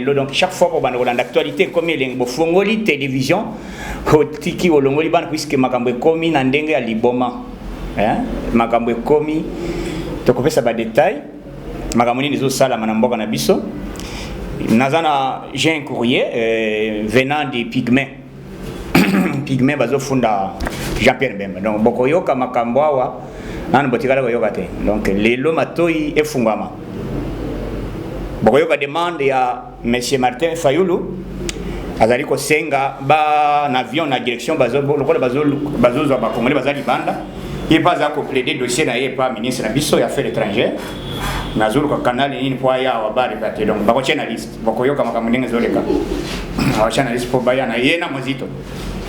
lelo donc chaque fois pour bande Rolanda actualité comme les bofongoli télévision otiki olongoli bande puisque makambo komi na ndenge ya liboma hein makambo komi to ko pesa ba détail makambo ni zo sala na mboka na biso nazana j'ai un courrier venant des pygmées pygmées bazo funda Jean-Pierre Mbemba donc bokoyoka makambo awa nanu botikala koyoka te donc lelo matoi efungama bokoyoka demande ya monsieur Martin Fayulu azali ko senga ba na avion na direction bazo za ba congolais bazali banda il pas à plaider dossier na pas ministre na biso ya affaires étrangères na zulu ka canal ni kwa ya wa bari pate donc bako liste bokoyoka makambo ndenge zoleka wa liste po baya na yena mozito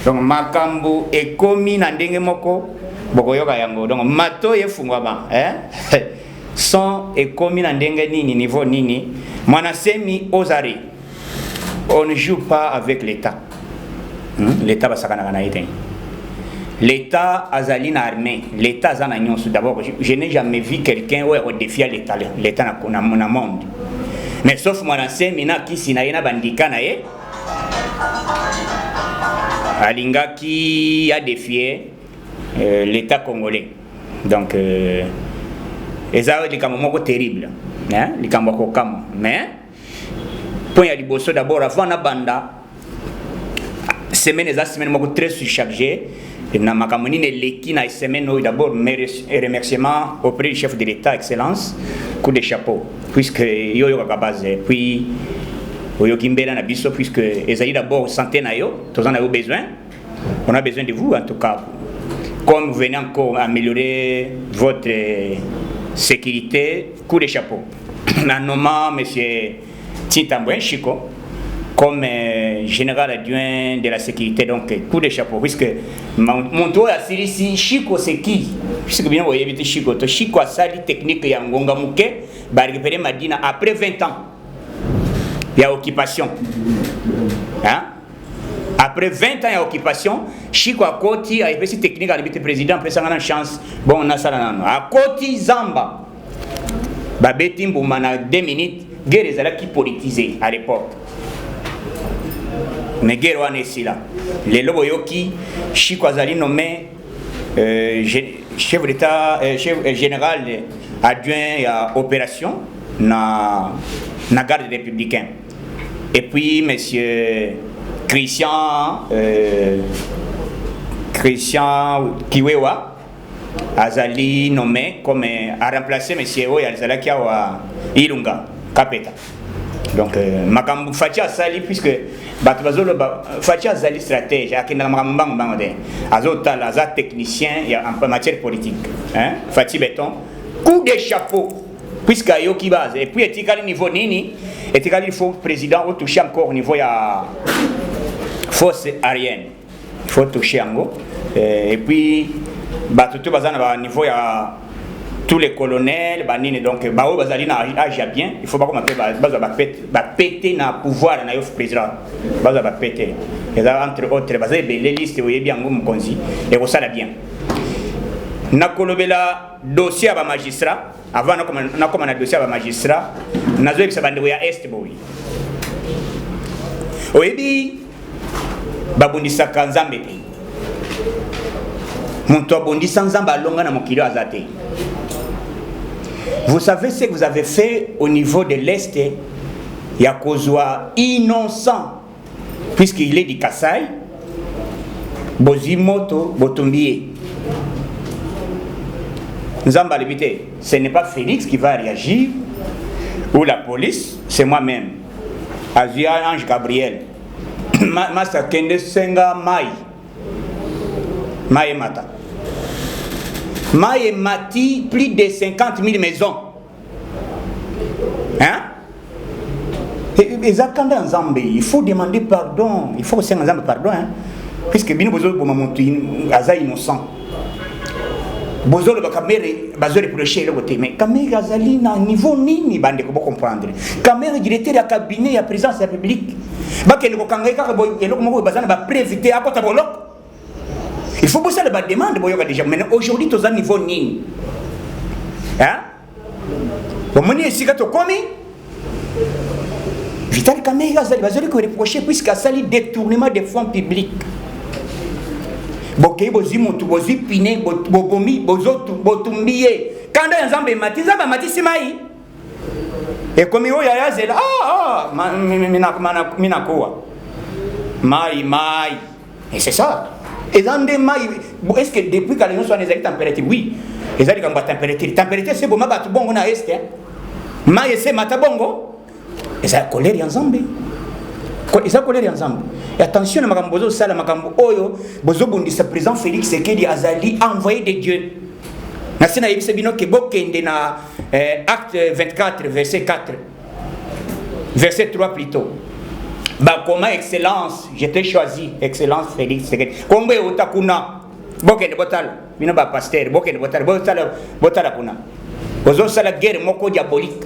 donc makambo ekomi na ndenge moko bokoyoka yango donc mato yefungwa sans ekomi na ndenge nini niveau nini mwanasemi ozari on ne joue pas avec l'état l'état basakana na ite l'état azali na armée l'état azana nyonso d'abord je n'ai jamais vu quelqu'un où défier l'état na monde mais sauf mwanasemi na kisi na yena bandika na ye alingaki a défier l'état congolais donc eza likambo moko terrible hein likambo kokamo mais point ya liboso d'abord avant na banda semaine moko très surchargée na makambo ni leki na semaine d'abord mes remerciements auprès du chef de l'état excellence coup de chapeau puisque yo ka base puis oyo kimbela na biso puisque ezali d'abord santé na yo tozana yo besoin on a besoin de vous en tout cas comme vous venez encore améliorer votre sécurité, coup de chapeau. En nommant M. Tintambouin Chico comme général adjoint de la sécurité, donc coup de chapeau. Puisque mon tour à Sirisi, Chico c'est qui? Puisque bien vous voyez, Chico a sali technique ya Ngonga Mouké, bah récupérer Madina après 20 ans. Il y a occupation. Hein? Après 20 ans, il y a occupation. Chico à Koti, a été technique à l'habitude président, après ça, on a une chance. Bon, on a ça là. À Koti Zamba, Babeti Mboumana, 2 minutes, guerre qui politisé à l'époque. Mais guerre on est ici là. Les Loboyoki, Chico Azali nommé chef d'État, chef général adjoint à opération na garde républicain. Et puis, monsieur Christian Kiwewa Azali nommé comme a remplacé monsieur Oya Azalaki wa Ilunga Kapeta. Donc makambu Fatia Sali puisque Batubazolo Fatia Sali stratège akina makambu bangode azota laza technicien en matière politique hein Fati Béton coup de chapeau puisque yoki base et puis etikali niveau nini etikali il faut président au toucher encore au niveau ya force aérienne il faut toucher en et puis batutu bazana ba niveau ya tous les colonels banini donc ba bazali na âge bien il faut pas comme ba péter na pouvoir na yo président ba péter et entre autres bazali les listes où bien ngum konzi et ça la bien na kolobela dossier ba magistrat avant na comme na dossier ba magistrat nazo ebisa bande ya est boy oyebi babundisaka nzambe te muntu abundisa nzambe alonga na mokili azate. Vous savez ce que vous avez fait au niveau de l'Est, Yakozwa innocent, puisqu'il est du Kassai, Bozimoto, Botombie. Nzamba Lebité, ce n'est pas Félix qui va réagir, ou la police, c'est moi-même. Azia Ange Gabriel. Masa Kende Senga Mai. Mai Mata. Maïe Mati, plus de 50 000 maisons. Hein? Il faut demander pardon. Il faut aussi demander pardon. Hein? Puisque bien vous avez innocent. Vous avez reproché le côté. Mais quand même, Azali n'a niveau ni bande pour comprendre. Quand même, directeur du cabinet, la présidence de la République. Il faut bosser la demande déjà. Mais aujourd'hui, tu as un niveau ni. Hein? Au moment où tu as commis, Vital Kamerhe bazali ko reprocher puisque asali détournement des fonds publics. Bokei bozi mutu bozi pine bobomi bozotu botumbiye kanda nzambe mati nzambe mati simai et comme yo ya zela mina koa mai et c'est ça et zande mai est-ce que depuis que les gens sont les températures oui les ali kamba température c'est bon mabatu bongo na est mai c'est mata bongo et ça colère ya nzambe eza kolera ensemble. Et attention à makambo bozo sala makambo oyo bozo bundisa président Félix Tshisekedi azali envoyé de Dieu. Nasina yebise bino ke bokende na acte 24 verset 4 verset 3 plutôt. Ba comment excellence, je t'ai choisi excellence Félix Tshisekedi. Kombe otakuna bokende botala bino ba pasteur bokende botala kuna. Bozo sala guerre moko diabolique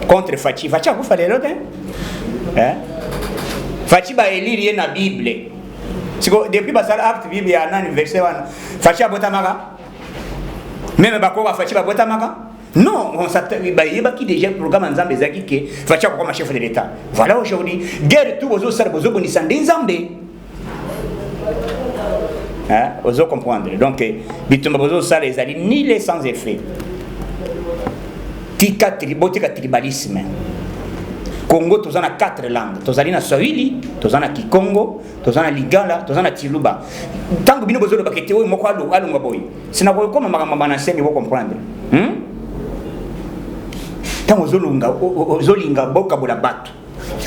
contre Fachi. Fachi ko fallait l'autre hein? Fachi ba élire na Bible. Siko depuis basala acte Bible ya nani verset 1. Fachi abotamaka. Même ba ko ba Fachi ba botamaka. Non, on s'attend ba yeba ki déjà programme nzambe zaki ke Fachi ko comme chef de l'état. Voilà aujourd'hui, guerre tout bozo sala bozo bonisa nzambe. Hein? Ozo comprendre. Donc bitumba bozo sala ezali ni les sans effet. Tika tribalisme. Congo, tu as 4 langues. Tu as na Swahili, tu as na Kikongo, tu as na Lingala, tu as na Chiluba. Tant que bino besoin de bakete o moko alu ngaboy. Sina ko comme makambo na semi vous comprendre. Tant ozolinga boka bola batu.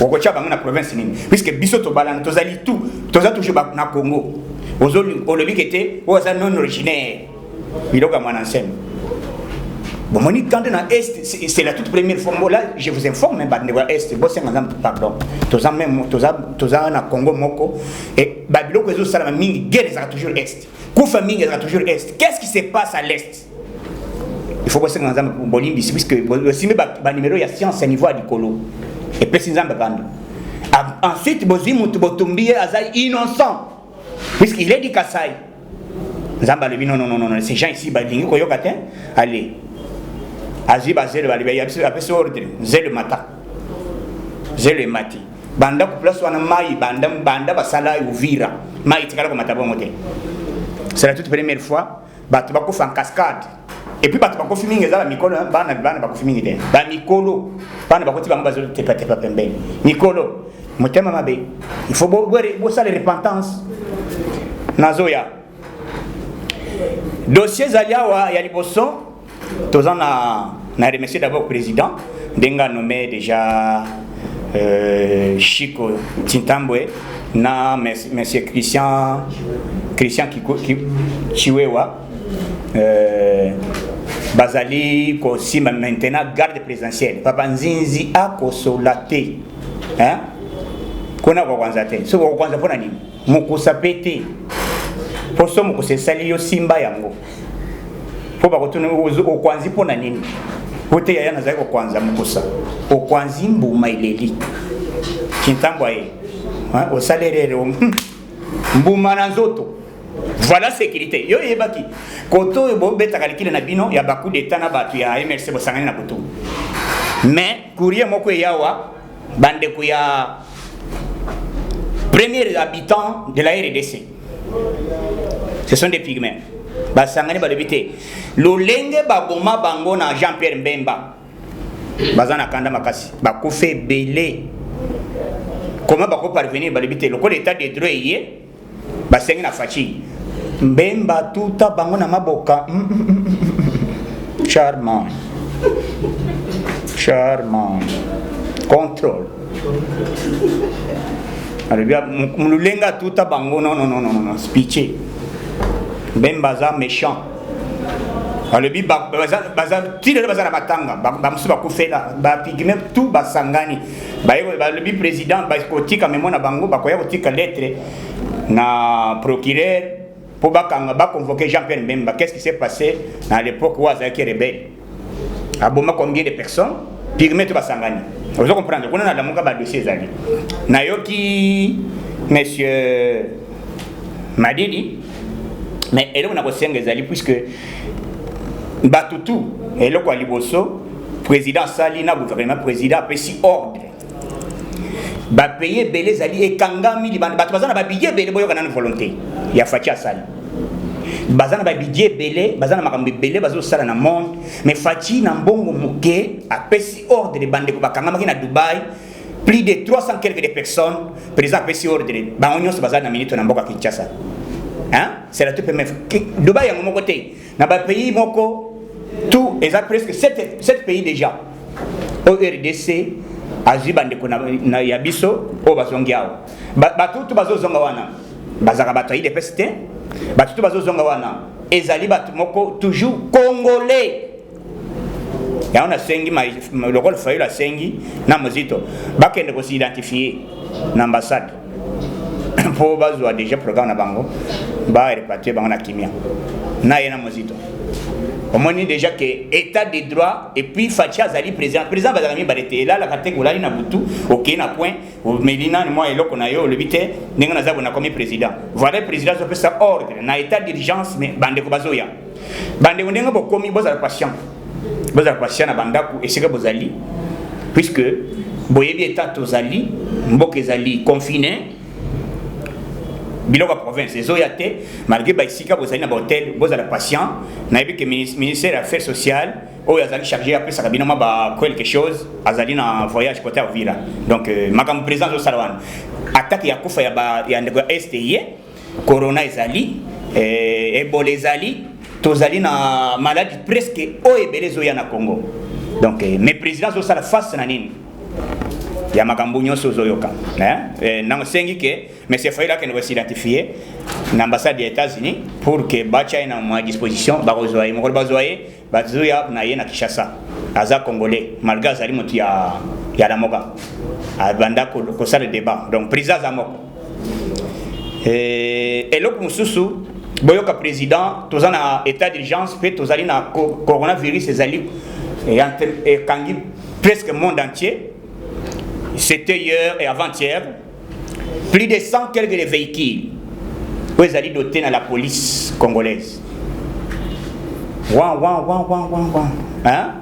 Okocha bango na province nini. Puisque biso to balana to zali tout, to za toujours na Congo. Ozoli olobi kete o za non originaire. Biloka mwana semi. Bon, Monique, quand on a Est, c'est la toute première fois. Là, je vous informe, mais Est, pardon. Toza même, Toza na Congo Moko. Et Babylone, que ça, la guerre sera toujours Est. Koufa Ming sera toujours Est. Qu'est-ce qui se passe à l'Est? Il faut passer dans un bolim ici, puisque si le numéro, il y a science à niveau à l'icolo. Et puis, c'est un ensuite, Bozim Botumbi Azaï innocent. Puisqu'il est dit Kassai. Zamba le non, ces gens ici, Badingi, Koyokatin, allez. Aziba zelo balibe yapese ordre zelo mata zelo mati banda ku place wana mai banda basala Uvira mai tikala ko mata bongo te. C'est la toute première fois batu bako fa en cascade et puis batu bako filminga za mikolo bana bako filminga te ba mikolo bana bako tiba ngaba zelo tepa pembe mikolo motema mabe il faut bo sala repentance nazoya dossier zaliawa ya liboso. Tous on a remercié d'abord le président, Denga nommé déjà Chico Tintambwe, na monsieur Christian Chiwewa, Bazali, aussi maintenant garde présidentielle. Papa Nzinzi a consolé, hein? Qu'on a constaté. Ce qu'on a constaté, Mokusa pété. Pour ça, Mokusa sali Simba yango. Faut pas retourner au Kwanzi pour nani. Wote ya na zako kwanza Mukusa. Au Kwanzi mbuma ileli. Kintambwaye. Hein, au salaire mbuma na nzoto. Voilà sécurité. Yo yebaki. Koto bo beta kalikile na bino ya baku d'état na batu ya MRC bosangani na butu. Mais courrier moko yawa bande ko ya premier habitant de la RDC. Ce sont des pygmées. Basangani balebite lolenge baboma bango na Jean-Pierre Mbemba bazana kanda makasi bakufe belé comment bako parvenir balebite le l'état de droit yé basengi na Fachi Mbemba tuta bango na maboka charmant contrôle alebia mululenga tuta bango non speeché Mbemba za méchant. Alobi baza tire baza na batanga ba musuba kufela ba pigme tout basangani ba le président ba kotika memo na bango ba koya kotika lettre na procureur pour bakanga ba convoquer Jean-Pierre Mbemba. Qu'est-ce qui s'est passé à l'époque où Azaki rebelle? Aboma combien de personnes pigme tout basangani. Vous comprenez qu'on a la monka ba dossier zali. Nayoki monsieur Madidi. Mais elle on a reçu un gazali puisque Batutu et le quoi liboso président Salina gouvernement président a pris ordre ba payer belé zali et kangami li banda bato bazana ba billet belé boyo kana volonté ya faci asali bazana ba billet belé bazana makambi belé bazo sala na monde mais faci na mbongo muke a pesi ordre de bande ko bakanga makina Dubaï plus de 300 quelques de personnes président pesi ordre ba onyo so bazana na minute na mboka Kinshasa hein c'est la toute première Dubaï ya mon côté na ba pays moko tout exact presque 7 pays déjà au RDC azi bande ko na yabiso o bazongi awo batutu bazozonga wana bazaka bato yi depesite batutu bazozonga wana ezali batu moko toujours congolais ya on a sengi le rôle fayu la sengi na mozito bakende ko s'identifier na ambassade pour bazwa déjà programme na bango ba repatrier bango na kimia na yena mozito au moins déjà que état de droit et puis Fachi Azali président bazami barete là la catégorie na butu OK na point Melina moi et loko na yo le bité ninga na zabo na comme président voilà président so pesa ordre na état d'urgence mais bande ko bazoya bande ndenga bokomi bozala patient na bandaku esika bozali puisque boyebi état tozali mboka ezali confiné biloko province ezoyate malgré baisika bozali na hôtel bozala patient na yebi que ministère affaires sociales oyo azali chargé après ça kabina ba quelque chose azali na voyage côté Uvira donc makam président zo salwan attaque ya kufa ya ndeko STI corona ezali Ebola ezali tozali na maladie presque oyo ebele ezoya na Congo donc mais président zo sala face na nini ya makambo nyonso zoyoka nango sengi ke mais c'est faila que nous s'identifier na ambassade des États-Unis pour que bacha ina à disposition barozoye moko bazoye bazoya na ye na Kinshasa aza congolais malgré azali mutu ya la moka abanda ko sala débat donc président za moko et loko mususu boyoka président tozana état d'urgence pe tozali na coronavirus ezali et kangi presque monde entier. C'était hier et avant-hier, plus de 100 quelques véhicules où ils allaient doter dans la police congolaise. Hein?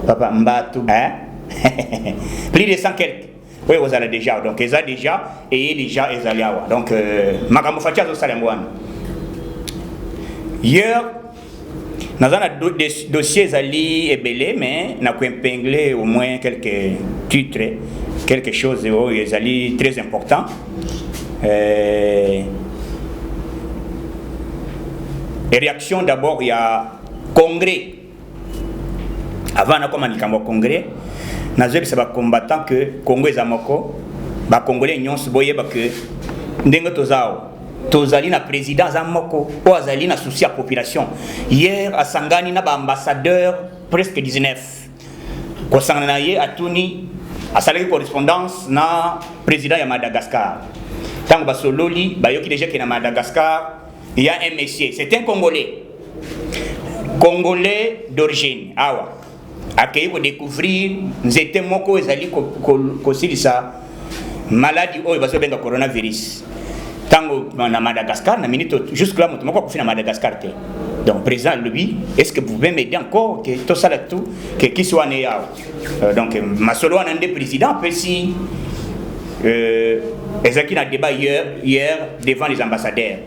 Papa Mbatou, hein? Plus de 100 quelques. Oui, vous allez déjà. Donc, ils ont déjà, et déjà, ils allaient avoir. Donc, Makamou Fatia Salemouane. Hier, nous avons des dossiers ali et belé, mais nous avons épinglé au moins quelques titres, quelque chose ali très important. Et réaction d'abord, il y a congrès. Avant de commencer le congrès, nous avons combattant que Congo est amoko, les Congolais n'ont pas que tozali na président Zamoko ou azali na souci à population hier à Sangani na ba ambassadeur presque 19 ko sangana ye atuni asali correspondance na président ya Madagascar tango basololi bayoki déjà que na Madagascar il y a un monsieur c'est un congolais d'origine awa accueilli pour découvrir nzete moko ezali ko silisa maladie oyo baso benga coronavirus tango na Madagascar na minute jusque là moto moko ko fina Madagascar te donc président lui est-ce que vous pouvez m'aider encore que tout ça là tout que qui soit né donc masolo en ande président pesi ezaki na débat hier devant les ambassadeurs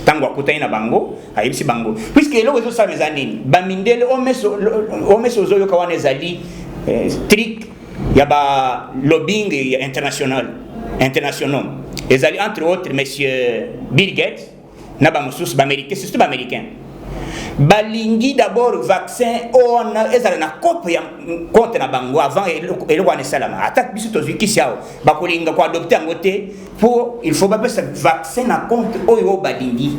tango akutana na bango ayibisi bango puisque lo ezo sa mezanini bamindele omeso zoyo kawana ezali trick ya ba lobbying international ils allaient entre autres monsieur Bill Gates na ba mususu ba américain surtout ba américain balingi d'abord vaccin on ezala na copie ya compte na bango avant et wana salama attaque biso tozuki siao ba kolinga ko adopter ngote pour il faut pas passer vaccin na compte oyo balingi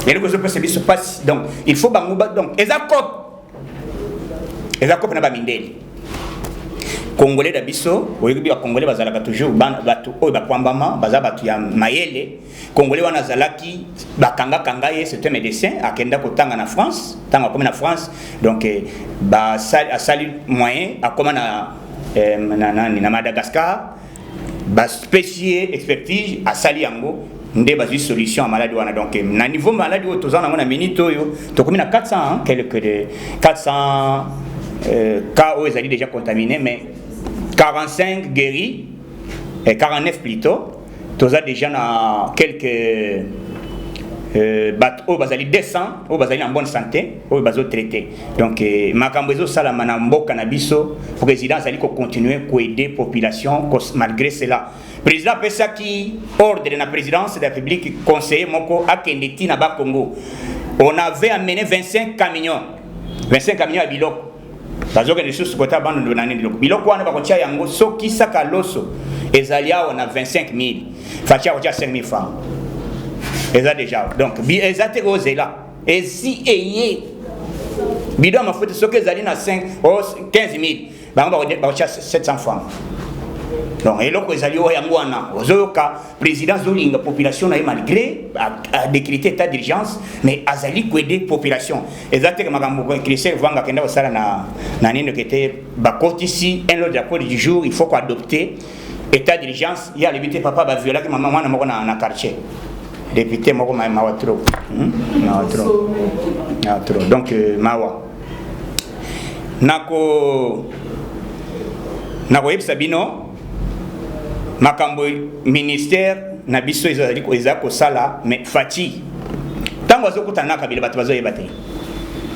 et le ko se biso passe donc il faut bango donc eza copie na ba mindeli Congolais d'Abisso, oyebi Congolais bazalaka toujours batu oyo bakwambama baza batu ya mayele Congolais wana zalaki bakanga ye c'est un médecin akenda kotanga na France tanga comme na France donc ba sali moyen akoma na Madagascar ba spécier expertise asali yango nde bazui solution à maladie wana donc na niveau maladie oyo tozana na minute oyo tokomi na 400 quelques de 400 cas où ils allaient déjà contaminés mais 45 guéris 49 plutôt, tous a déjà quelques bateaux bazali 200 au bazali en bonne santé au bazo traité donc makambezo sala manambo canabiso président azali ko continuer ko aider population malgré cela président pesa qui ordre de la présidence de la République conseiller moko akendeti na ba Congo on avait amené 25 camions à biloko bazo que les choses kota bande de nani biloko wana ba ko tia yango soki saka loso ezalia on a 25 000 fatia ko tia 5 000 francs. Et ça déjà. Donc, ils ont osé là. Et si ayez bidon ma faute, ce que vous allez à 15 000, on va 700 francs. Donc, et là, vous allez au Yangwana, aux autres président Zoling, la population malgré a décrété état d'urgence, mais Azali aider la population. Et ça, c'est que je Christian Vanga Kenda Osala na nino qui était bakoti ici, un autre rapport du jour, il faut qu'on adopte état d'urgence. Il y a l'évité papa va violer que maman na quartier. Député moko mawa trop donc mawa nako yebisa bino makambo ministère na biso ezali ko sala mais fati tango azokutana kabila bato bazoyeba te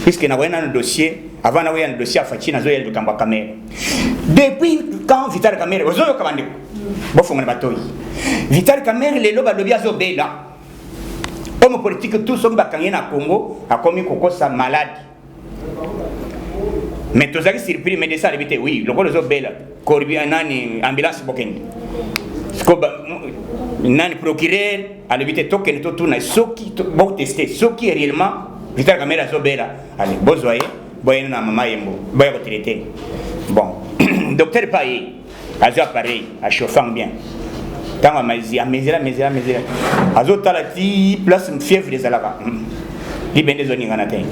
puisque na wena no dossier avant na wena no dossier fati na zoyeba kamba kamera depuis quand Vital Kamerhe ozoyo kabande bofonga batoyi Vital Kamerhe lelo balobi azobela homme politique tout son bakangé na Congo a commis kokosa malade mais tous les surpris médecin l'évité oui le gros bela corbi nani ambulance bokende skoba nani procureur a l'évité token tout na soki bon tester soki réellement Vital Kamerhe azobela allez bozoye boyena na mama yembo boya ko traiter bon docteur Paye azo appareil a chauffant bien tant à mesira azotala ti place fièvre des alaka libende des zones ngana tay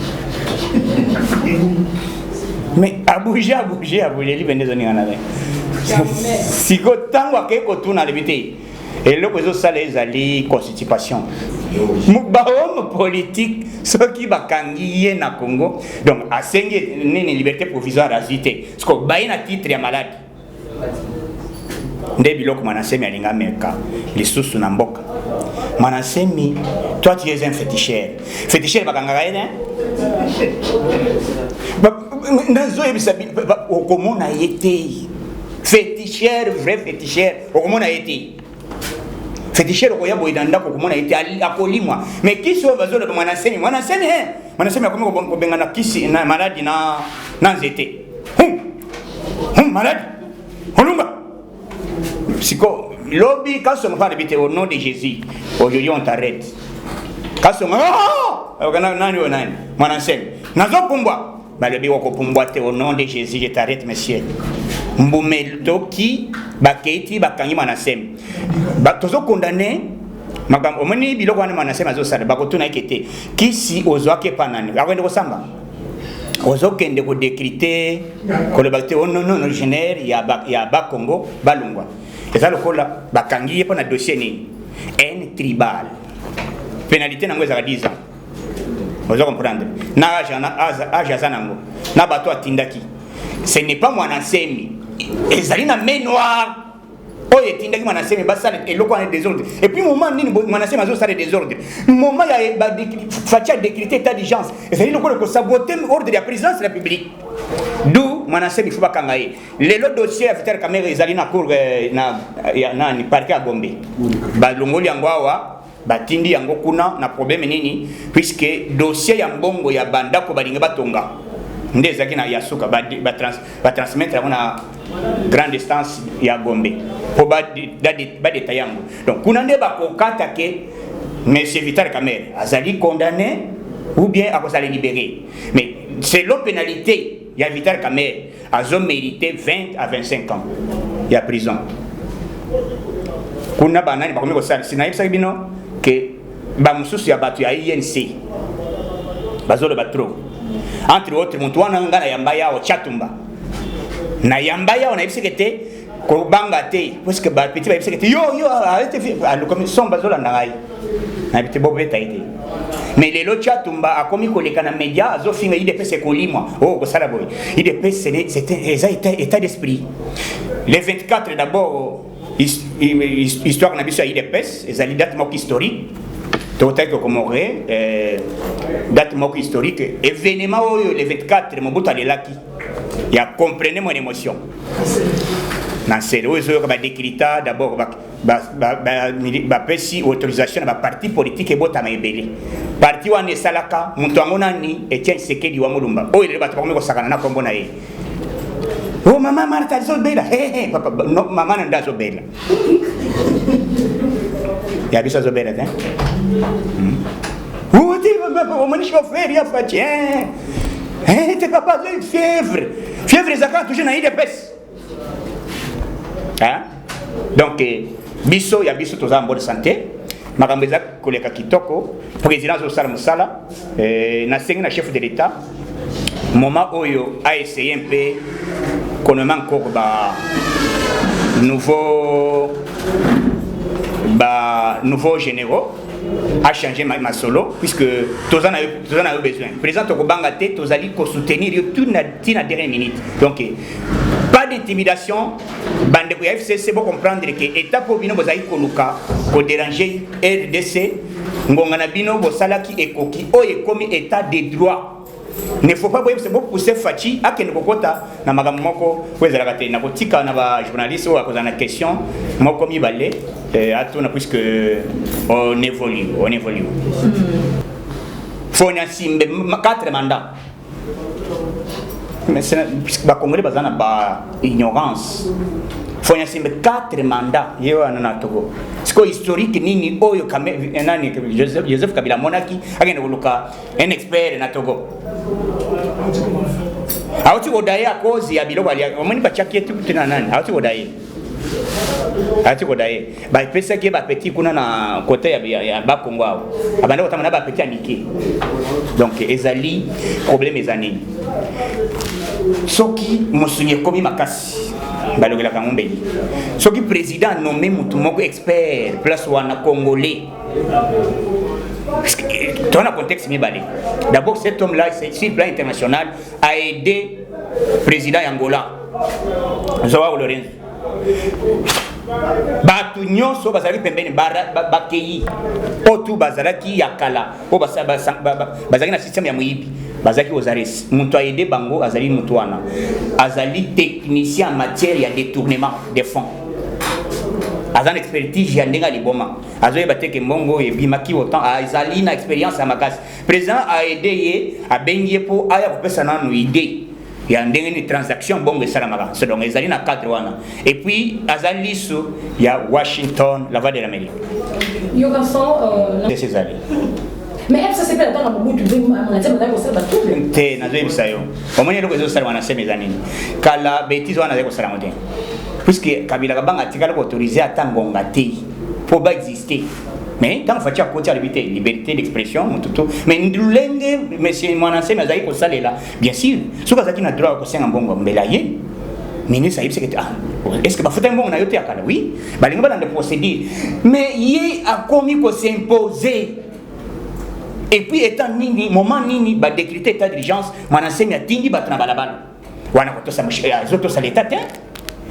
mais à bouger libende des zones ngana tay si ko tango ke ko tuna lebité et le ko zo sala ezali constipation ba homme politique ce qui va kangiye na Congo donc a senge nini liberté provisoire azité parce que ba ina titre ya malade nde biloko manasemi alinga meka lisusu na mboka manasemi toi tu es un féticheur bakangaka ene nazo yebisa okomona yete féticheur vrai féticheur okomona yete féticheur okoya boyida ndako okomona yete akolimwa mais kisi oyo bazolo manasemi akomi kobengana kisi na maladi na nzete maladi olumba Siko, lobby, quand on parle au nom de Jésus, aujourd'hui on t'arrête. Quand on au nom de Jésus, je t'arrête, monsieur. Mbumelo qui, Baketi, Bakangi Manasem. Batozo condamné, Magam Omani, Bilogwan Manasem, Azosade, Bakotuna Kete, qui si Ozoake Panani, Arwendo Samba. Ozokende ko décréter ko le bakte non originaire ya ba Congo balungwa eza lokola bakangi po na dossier ni un tribal pénalité nango za 10 ans vous comprendre na age azanango na bato atindaki ce n'est pas moi nasemi ezali na main noire oyo etindaki manasemi basala eloko wana désordre et puis moment nini manasemi azosala désordre moment ya fatia décréter état d'urgence ezali lokola ko saboter ordre de la présidence de la République d'où manasemi faut bakanga ye lelo dossier ya Vital Kamerhe ezali na cour na ni parquet à Gombe balongoli yango awa batindi yango kuna na problème nini puisque dossier ya mbongo ya bandako balinga batonga ndeza kina yasuka ba transmettre na grande distance ya Gombe pour ba détailler yango donc kuna nde bakokata ke monsieur Vital Kamerhe azali condamné ou bien akozali libéré mais c'est la pénalité ya Vital Kamerhe azo mérité 20 à 25 ans ya prison kuna banani bakomi ko sala sinaipsa bino que ba mususu ya batu ya INC bazolo batro entre autres mutwana ngana yamba yao chatumba na yamba yao na ibsekete ko banga te parce que ba petit ba ibsekete yo arrête le commission bazola ngai na petit bobe taité mais les lots chatumba a commis koleka na média azo finga IDPS ko limwa ko sala boy IDPS c'était état d'esprit les 24 d'abord histoire na biso ya IDPS ezali date moko historique totaki komore date moko historique événement oyo le 24 Mobutu alelaki ya comprenez mon émotion nansele oyo ezoyoka badekrita d'abord bapesi autorisation na baparti politique ebotama ebele parti wana esalaka moto yango nani Etienne Tshisekedi wa Mulumba oyo lelo bato bakomi kosakana na kombo na ye. Oh mama Martha azobela papa no mama nanda azobela ya biso azobela te oh ti papa mon chauffeur ya fati te papa a fièvre ezaka toujours na IDPS hein donc biso ya biso toza en bonne santé makambo eza koleka kitoko président azosala mosala nasengi na chef de l'état moment oyo a essayé un peu konomema encore nouveau généraux a changé ma solo puisque tous en a besoin. Président Tokobangate, tous allez soutenir tout na dernière minute. Donc pas d'intimidation. Bande ko FCC pour comprendre que état pour bino bozali koluka ko déranger RDC ngongana bino bosalaki ekoki oye komi état de droit. Ne faut pas c'est beaucoup pousser Fachi à que ne kokota na magambo moko kwezala kate na kotika na ba journaliste ou akoza na question moko mi balé atuna puisque on évolue faut na simbe 4 mandats mais c'est puisque ba congolais bazana ba ignorance faut na simbe 4 mandats yewa na Togo siko historique nini oyo kame nani Joseph Kabila monaki agenda koluka un expert na Togo auti odaye akozi ya biloko ali omoni bachaki tu tena nani auti odaye ba pesa ke ba petit kuna na côté ya ba Kongo abanda kotama na ba petit amiki donc ezali problème ezani soki musunye komi makasi balogela kangombeli soki président nommé mutu moko expert place wana congolais. Dans un contexte mibalé. D'abord, cet homme-là, sur le plan international, a aidé le président Angola, Joao Lourenço. Batu nyonso bazali pembeni bakeyi otu bazalaki yakala o bazali na système ya muyibi bazaki ozares mutu a aidé bango azali mutu wana azali technicien en matière ya détournement des fonds. Azan expertise ya ndenga liboma azoye bateke mbongo ebimaki autant azali na expérience ya makasi président a aidé ye a bengi po aya kopesa nanu idée ya ndenge ni transaction bongo esalamaka so donc ezali na cadre wana et puis azali so ya Washington la voix de l'Amérique yo garçon ces années mais est-ce que c'est pas dans la Mobutu on a dit on a ça ba tout te na zoe bisayo omoni loko ezo sala wana sema ezanini kala bêtise wana zeko sala mote puisque Kabila Kabanga tikala ko autoriser atangonga te pour pas exister mais tant fatia côté liberté d'expression tout mais ndulenge monsieur mwananse mazai ko salela bien sûr soka zaki na droit ko senga mbongo mbelaye ministre ayibse que est-ce que ba futa mbongo na yote akala oui balinga bana de procédure mais yé a commis ko s'imposer et puis étant nini moment nini ba décréter état d'urgence mwananse mi atingi batna balabala wana ko to sa zoto sa l'état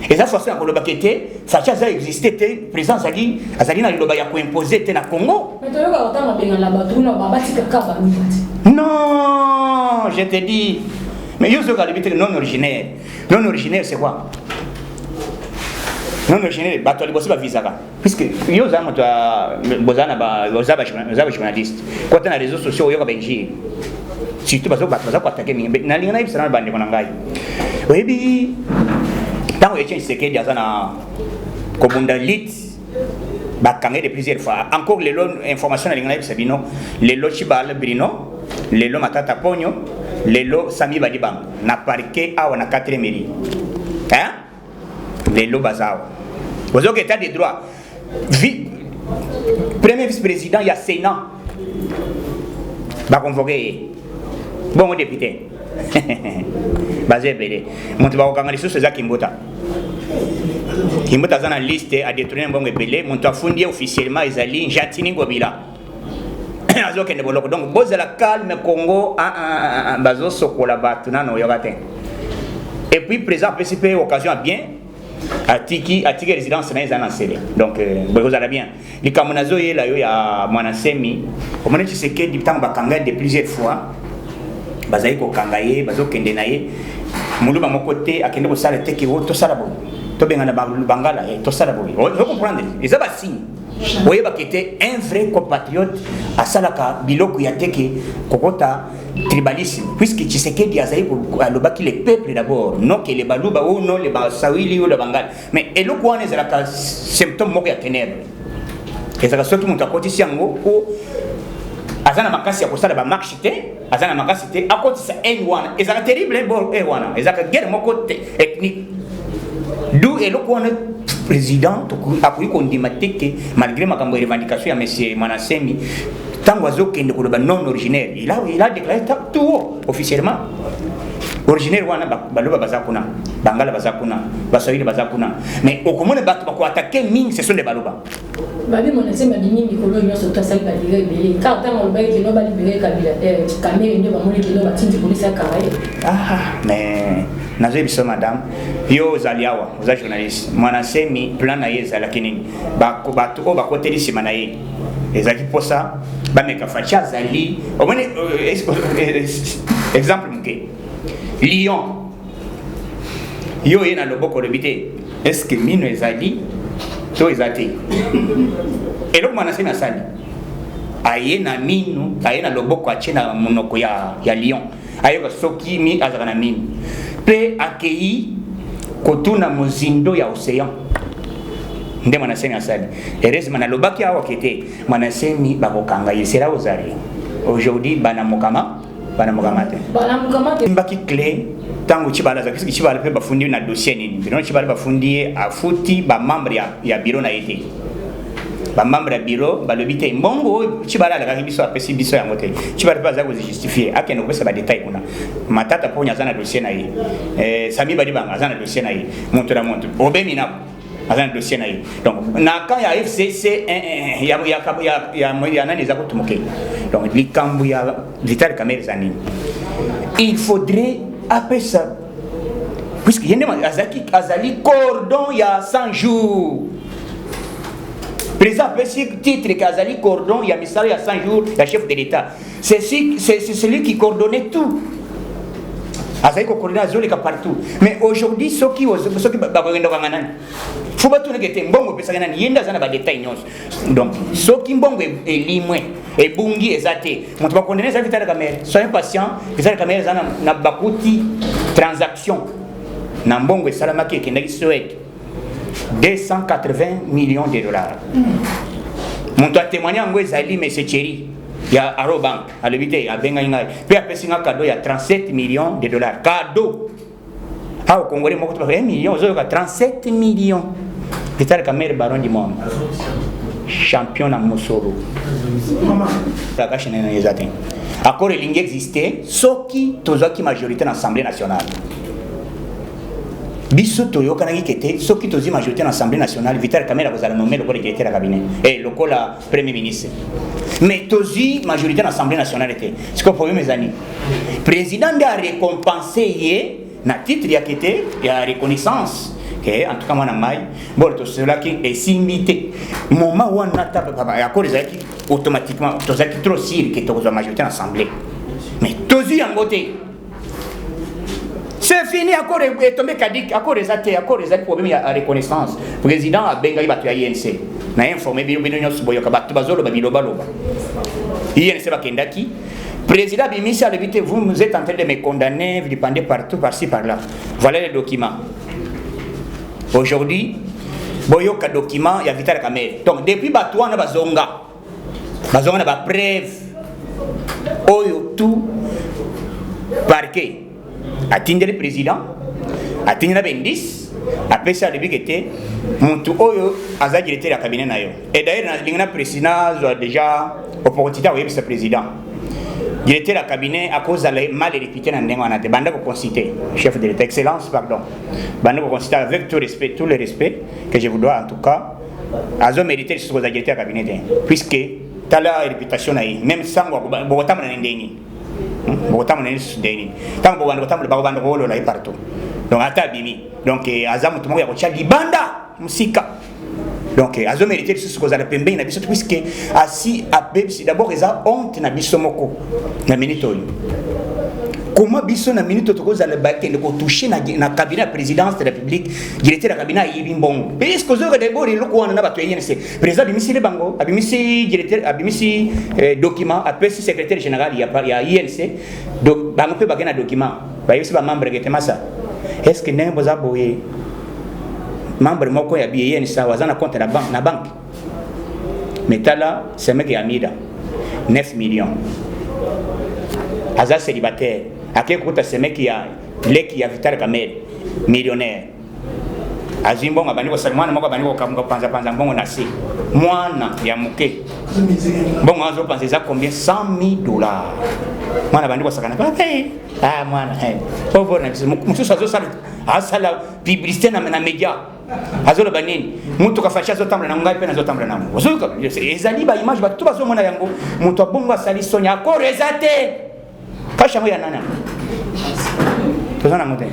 et ça forcément pour le baqueté ça a existé présent azali na liloba ya ko imposer te na Congo mais toyo ka otanga benga la batuna ba batika kaba non je te dis mais yo zo ka libité non originaire c'est quoi non originaire bato libosi ba visa ka puisque yo za moto bozana ba journaliste quand on a réseaux sociaux yo ka benji surtout bazo bato attaquer na linga na ibisana bande kona ngai oyebi tant que Etienne Tshisekedi a na kobunda lit bakangé de plusieurs fois encore les lots information na lingana bisabino les lots chibal brino les lots matata ponyo les lots sami badibang na parquet awa na 4e mairie hein les lots bazao ozo que état de droit premier vice-président ya Sénat ba convoqué bon député basé belé monte ba okanga lisusu za Kimbota zana liste a détourné mbongo belé monte afundi officiellement ezali Jatini Ngobila azo kende boloko donc boza la calme Congo bazo sokola batu nano yobate et puis présent participer occasion bien atiki résidence na ezana sele donc vous allez bien les kamonazo yela yo ya mwana semi au moment c'est que du temps bakanga de plusieurs fois bazai ko kangaye bazo kende naye muluba mokote akende ko sala teki wo to sala bo to benga na bangala to sala bo vous comprendre les abassi voyez ba était un vrai compatriote à salaka biloko ya teki kokota tribalisme puisque Tshisekedi azaï pour alobaki les peuples d'abord non que les baluba ou non les basawili ou les bangal mais eloko wana ezalaka symptôme moko ya ténèbres ezalaka surtout moto akotisi yango po azana makasi ya kosala ba marche te azana makasi te akotisa haine wana ezalaka terrible bon wana ezalaka guerre moko ethnique d'où eloko wana président akoki kondima te ke malgré makambo ya revendication ya monsieur Mwanasemi tango azokende koloba non originaire il a déclaré tout officiellement originaire wana baloba bazakuna bangala bazakuna basawili bazakuna mais okomona bato bako attaquer mine ce sont des baloba babi Mwanasemi bini mikolo nyoso to sali ba libéré belé car tant on ba ki no ba libéré kabila kamere ndio ba moni ki no ba tindi police ya karaye mais nazo biso madame yo zaliawa oza journaliste Mwanasemi plan na yeza lakini bato o bakoteli sima na ye ezaki posa bameka facha zali omone exemple muke Lyon yo yena loboko lebite est-ce que mino ezali to ezati eloko Mwanasemi asali ayena mino ayena loboko achena monoko ya Lyon ayoka soki mi azaka na mino pe akei kotuna mozindo ya océan nde Mwanasemi asali heureusement nalobaki awa kete Mwanasemi bakokanga yesera ozali aujourd'hui banamokama te mbaki clé tango chibala za kisi chibala pe bafundi na dossier nini bino chibala bafundi afuti ba membre ya bureau na été ba membre ya bureau balobite mbongo chibala la biso apesi biso ya mote chibala pa za ko justifier akeno ko ba détail kuna matata ponya za na dossier na ye sami bali banga za na dossier na ye monto na monto obemina azana dossier na ye donc na ka ya FCC ya nani za kutumuke donc likambu ya Vital Kamerhe zani il faudrait appeler ça puisque yende azali cordon ya 100 jours président petit titre qu'azali cordon ya misala ya 100 jours ya chef de l'état c'est celui qui coordonnait tout azali ko coordonner azoleka partout mais aujourd'hui soki bakogenda kangana faut pas tout negete mbongo pesa kana yenda zana ba détail nyonso donc soki mbongo elimwe ebungi ezate moto bakondene za Vital Kamerhe soyez patient Vital Kamerhe zana na bakuti transaction na mbongo esalamaki ekendaki Suède 280 millions de dollars moto a témoigné ngo ezali monsieur Thierry ya Arobank alobite abenga ngai pe apesinga cadeau ya 37 millions de dollars cadeau au Congolais moko to 1 million zo ka 37 millions Vital Kamerhe baron du monde champion na Mosoro la cache na ezate accord il existait soki tozaki majorité na l'Assemblée nationale biso toyokanaki kete soki tozi majorité na l'Assemblée nationale Vital Kamerhe akozala nommé le directeur de cabinet et le premier ministre mais tozi majorité na l'Assemblée nationale était ce que problème mes amis président a récompensé ye na titre ya kete ya reconnaissance que en tout cas mwana mai bon to cela qui est simité moment où on a papa accord ezaki automatiquement tozaki trop sûr que tozo majorité na l'Assemblée mais tozi en côté c'est fini accord est tombé caduc accord ezate accord ezali problème ya reconnaissance président a benga bato ya INC na informé bino nyonso boyoka bato bazolo ba biloba loba INC bakendaki président bimisi a l'évité vous êtes en train de me condamner vous dépendez partout par-ci par-là voilà les documents aujourd'hui boyoka document ya Vital Kamerhe donc depuis bato wana bazonga na ba preuve oyo tout parquet atteindre le président atteindre bendis après ça depuis que était muntu oyo aza directeur ya cabinet na yo et d'ailleurs na président a déjà opportunité à ce président directeur ya cabinet à cause de mal réputé na ndengo na te banda ko consulter chef de l'état excellence pardon banda ko consulter avec tout le respect que je vous dois en tout cas azo mériter ce que directeur ya cabinet puisque tala réputation na même sans bokotama na ndeni bokotama na ndeni tant bokanda bokotama bokanda ko lo la partout donc ata bimi donc aza mutu moko ya kotia libanda musika donc azo mérité lisusu kozala pembeni na biso puisque asi abebisi d'abord eza honte na biso moko na minute oyo. Comment biso na minute tokozala bakende ko toucher na cabinet de présidence de la République directeur ya cabinet yibi mbongo parce que zo de bori loko wana na bato yense président bimisi le bango abimisi directeur abimisi document apesi secrétaire général ya INC donc bango pe bakena document ba yesi ba membre ke temasa est-ce que nembo za boye membre moko ya INC wazana compte na banque metala semeke ya mida 9 millions aza célibataire ake kuta semeki ya leki ya Vital Kamerhe millionnaire azimbo ngabani ko salmana moko bani ko kamga panza mbongo na si mwana ya muke bongo azo panza za combien $100,000 mwana bani ko sakana papa mwana pauvre na mususu azo sala publicité na media azo lo banini mutu ka fasha zo tambla na ngai pe na zo tambla na mo ozoka ezali ba image ba tuba zo mona yango mutu abongo asali sonya ko rezate kasha moya nana tozana mote